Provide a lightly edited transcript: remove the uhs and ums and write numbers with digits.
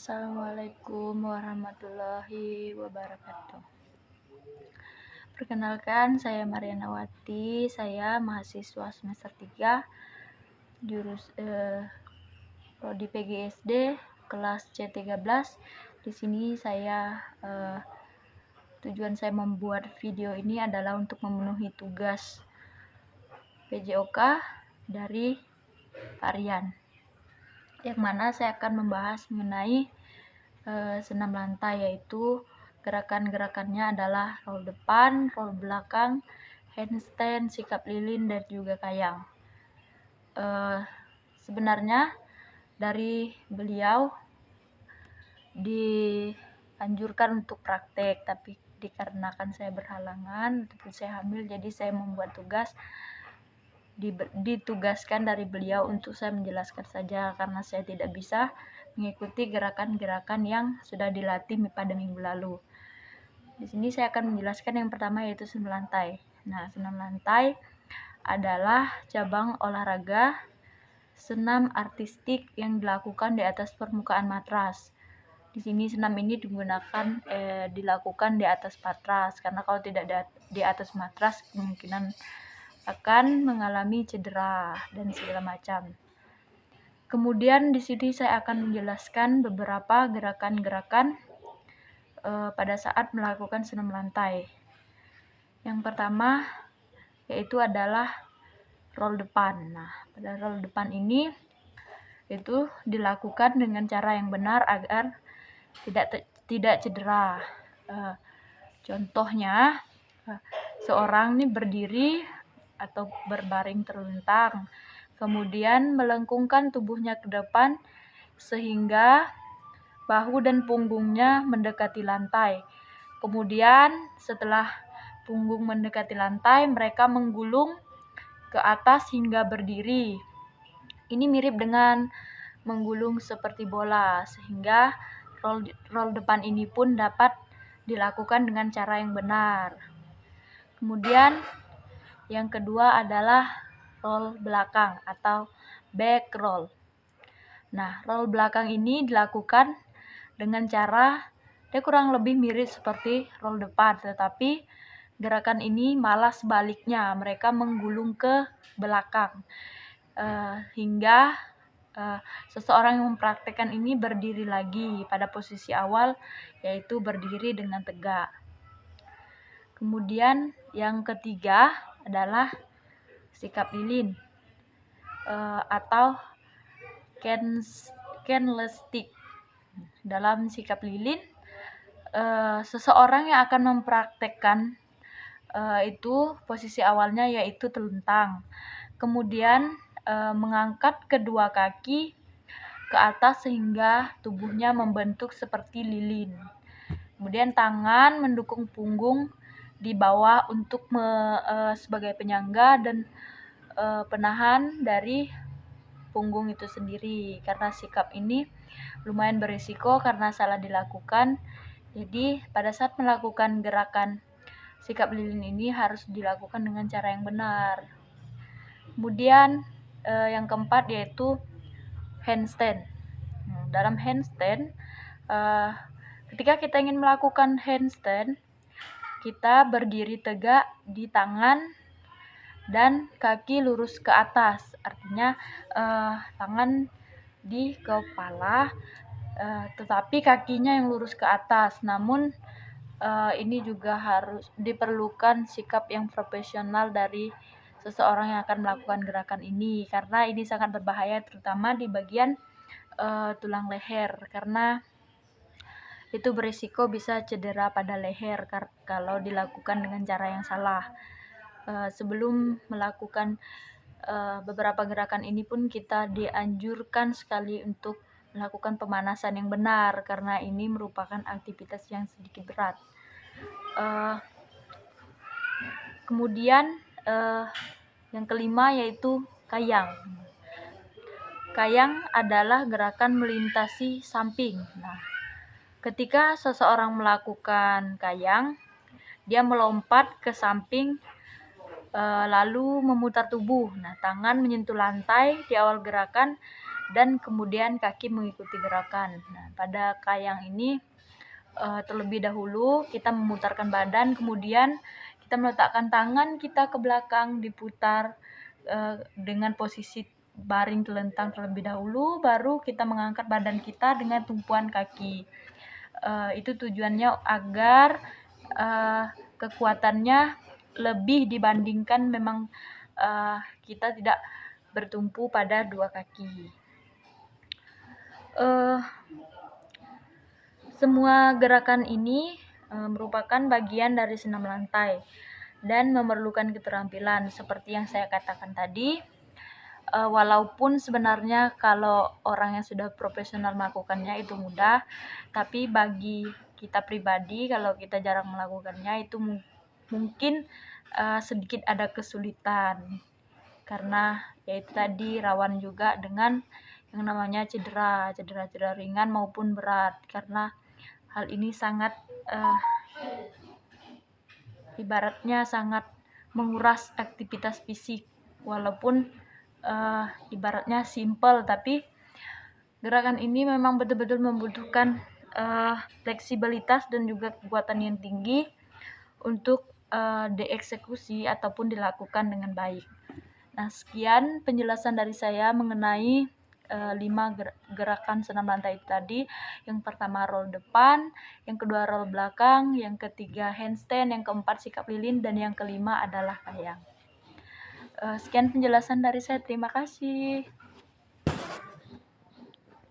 Assalamualaikum warahmatullahi wabarakatuh. Perkenalkan, saya Marianawati, saya mahasiswa semester 3 prodi PGSD kelas C13. Di sini tujuan saya membuat video ini adalah untuk memenuhi tugas PJOK dari Pak Rian, yang mana saya akan membahas mengenai senam lantai, yaitu gerakan-gerakannya adalah roll depan, roll belakang, handstand, sikap lilin, dan juga kayang. Sebenarnya dari beliau dianjurkan untuk praktek, tapi dikarenakan saya berhalangan ataupun saya hamil, jadi saya membuat tugas ditugaskan dari beliau untuk saya menjelaskan saja, karena saya tidak bisa mengikuti gerakan-gerakan yang sudah dilatih pada minggu lalu. Di sini saya akan menjelaskan yang pertama, yaitu senam lantai. Nah, senam lantai adalah cabang olahraga senam artistik yang dilakukan di atas permukaan matras. Di sini senam ini dilakukan di atas matras, karena kalau tidak di atas matras kemungkinan akan mengalami cedera dan segala macam. Kemudian di sini saya akan menjelaskan beberapa gerakan-gerakan pada saat melakukan senam lantai. Yang pertama yaitu adalah roll depan. Nah, pada roll depan ini itu dilakukan dengan cara yang benar agar tidak cedera. Contohnya, seorang ini berdiri atau berbaring terlentang, kemudian melengkungkan tubuhnya ke depan sehingga bahu dan punggungnya mendekati lantai. Kemudian setelah punggung mendekati lantai, mereka menggulung ke atas hingga berdiri. Ini mirip dengan menggulung seperti bola, sehingga roll depan ini pun dapat dilakukan dengan cara yang benar. Kemudian yang kedua adalah roll belakang atau back roll. Nah, roll belakang ini dilakukan dengan cara dia kurang lebih mirip seperti roll depan, tetapi gerakan ini malah sebaliknya, mereka menggulung ke belakang hingga seseorang yang mempraktekkan ini berdiri lagi pada posisi awal, yaitu berdiri dengan tegak. Kemudian yang ketiga adalah sikap lilin atau candlestick. Dalam sikap lilin, seseorang yang akan mempraktekkan itu posisi awalnya yaitu telentang, kemudian mengangkat kedua kaki ke atas sehingga tubuhnya membentuk seperti lilin. Kemudian tangan mendukung punggung di bawah untuk sebagai penyangga dan penahan dari punggung itu sendiri. Karena sikap ini lumayan berisiko karena salah dilakukan, jadi pada saat melakukan gerakan sikap lilin ini harus dilakukan dengan cara yang benar. Kemudian yang keempat yaitu handstand. Dalam handstand, ketika kita ingin melakukan handstand, kita berdiri tegak di tangan dan kaki lurus ke atas. Artinya tangan di kepala, tetapi kakinya yang lurus ke atas. Namun ini juga harus diperlukan sikap yang profesional dari seseorang yang akan melakukan gerakan ini, karena ini sangat berbahaya terutama di bagian tulang leher, karena itu berisiko bisa cedera pada leher kalau dilakukan dengan cara yang salah. Sebelum melakukan beberapa gerakan ini pun kita dianjurkan sekali untuk melakukan pemanasan yang benar, karena ini merupakan aktivitas yang sedikit berat. Kemudian yang kelima yaitu kayang. Kayang adalah gerakan melintasi samping. Nah, ketika seseorang melakukan kayang, dia melompat ke samping lalu memutar tubuh. Nah, tangan menyentuh lantai di awal gerakan dan kemudian kaki mengikuti gerakan. Nah, pada kayang ini terlebih dahulu kita memutarkan badan, kemudian kita meletakkan tangan kita ke belakang, diputar dengan posisi baring telentang terlebih dahulu, baru kita mengangkat badan kita dengan tumpuan kaki. Itu tujuannya agar kekuatannya lebih dibandingkan memang kita tidak bertumpu pada dua kaki. Semua gerakan ini merupakan bagian dari senam lantai dan memerlukan keterampilan seperti yang saya katakan tadi. Walaupun sebenarnya kalau orang yang sudah profesional melakukannya itu mudah, tapi bagi kita pribadi kalau kita jarang melakukannya itu mungkin sedikit ada kesulitan, karena yaitu tadi rawan juga dengan yang namanya cedera ringan maupun berat, karena hal ini sangat ibaratnya sangat menguras aktivitas fisik, walaupun ibaratnya simple, tapi gerakan ini memang betul-betul membutuhkan fleksibilitas dan juga kekuatan yang tinggi untuk dieksekusi ataupun dilakukan dengan baik. Nah, sekian penjelasan dari saya mengenai 5 gerakan senam lantai tadi. Yang pertama roll depan, yang kedua roll belakang, yang ketiga handstand, yang keempat sikap lilin, dan yang kelima adalah kayang. Sekian penjelasan dari saya, terima kasih.